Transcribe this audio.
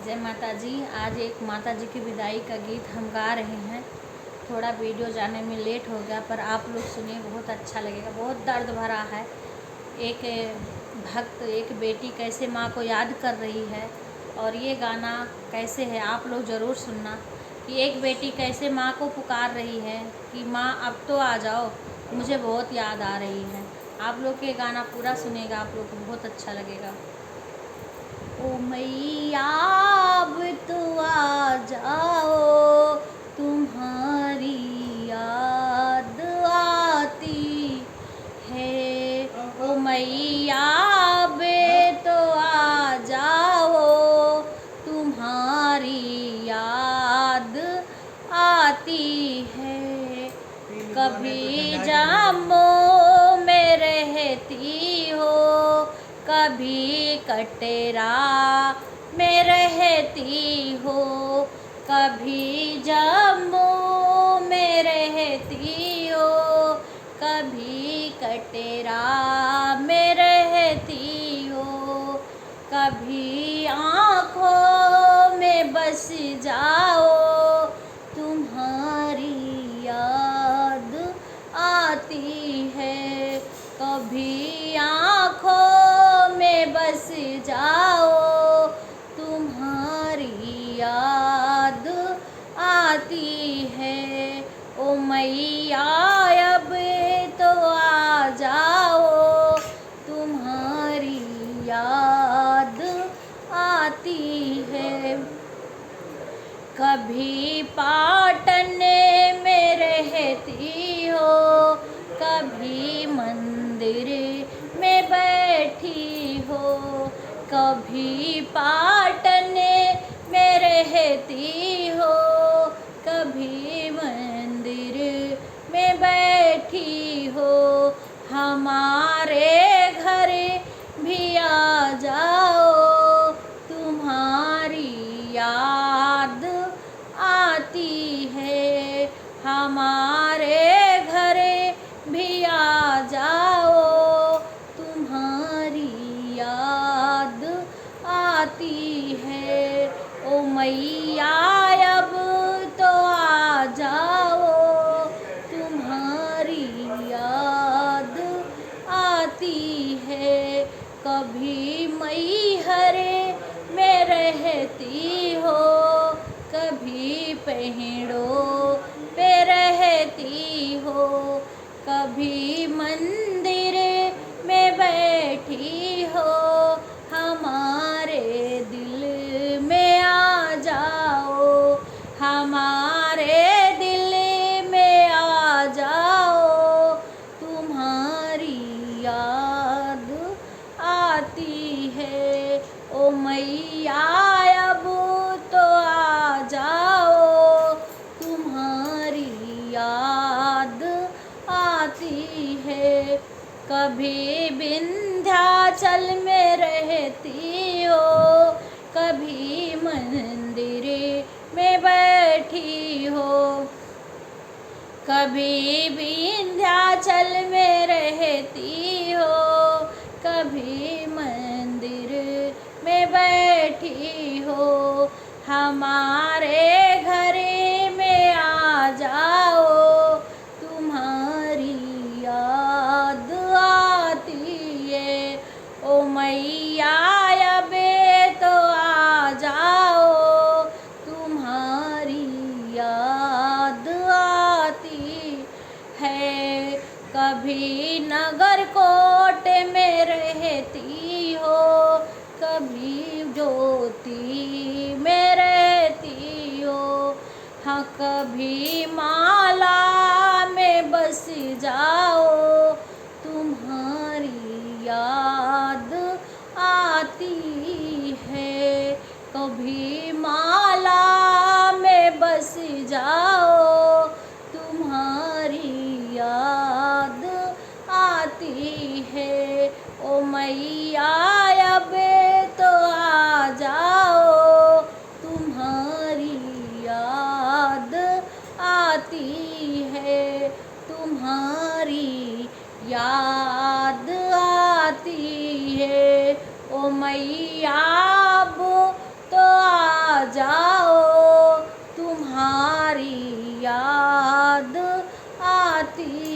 जय माता जी। आज एक माता जी की विदाई का गीत हम गा रहे हैं। थोड़ा वीडियो जाने में लेट हो गया, पर आप लोग सुनिए, बहुत अच्छा लगेगा। बहुत दर्द भरा है। एक भक्त, एक बेटी कैसे माँ को याद कर रही है, और ये गाना कैसे है आप लोग ज़रूर सुनना कि एक बेटी कैसे माँ को पुकार रही है कि माँ अब तो आ जाओ, मुझे बहुत याद आ रही है। आप लोग ये गाना पूरा सुनेगा, आप लोग को बहुत अच्छा लगेगा। ओ मैया अब तो आ जाओ, तुम्हारी याद आती है। ओ मैया अब तो आ जाओ, तुम्हारी याद आती है। कभी जम्मू में रहती हो, कभी कटरा में रहती हो, कभी जम्मू में रहती हो, कभी कटरा में रहती हो, कभी आँखों में बस जाओ, तुम्हारी याद आती है। कभी आँखों में बस जाओ, तुम्हारी याद आती है। ओ मैया अब तो आ जाओ, तुम्हारी याद आती है। कभी पाटन में रहती हो, कभी मंदिर में बैठी हो, कभी पाटन में रहती हो, कभी मंदिर में बैठी हो। हमारे घर भी आ जाओ, तुम्हारी याद आती है। हमारे घर भी आ जाओ, तुम्हारी याद आती है। ओ मैया अब तो आ जाओ, तुम्हारी याद आती है। कभी मैहर में रहती हो, कभी पहड़ों पे रहती हो, कभी मंदिर में बैठी हो। हमारे दिल में आ जाओ, हमारे दिल में आ जाओ, तुम्हारी याद आती है। ओ मैया अब तो आ जाओ, तुम्हारी याद आती है। कभी विंध्याचल में रहती हो, कभी मंदिर में बैठी हो, कभी विंध्याचल में रहती हो, कभी मंदिर में बैठी हो। हमारे घर में आ जाओ, तुम्हारी याद आती है। ओ मैया अब तो आ जाओ, तुम्हारी याद आती है। कभी नगर कोट में रहती हो, कभी ज्योति में रहती हो, हाँ कभी माला में बस जाओ, तुम्हारी याद आती है। कभी माला में बस जाओ, तुम्हारी याद आती है। ओ मैया अब तो आ जाओ, तुम्हारी याद आती है, तुम्हारी याद आती है। ओ मैया अब तो जाओ, तुम्हारी याद आती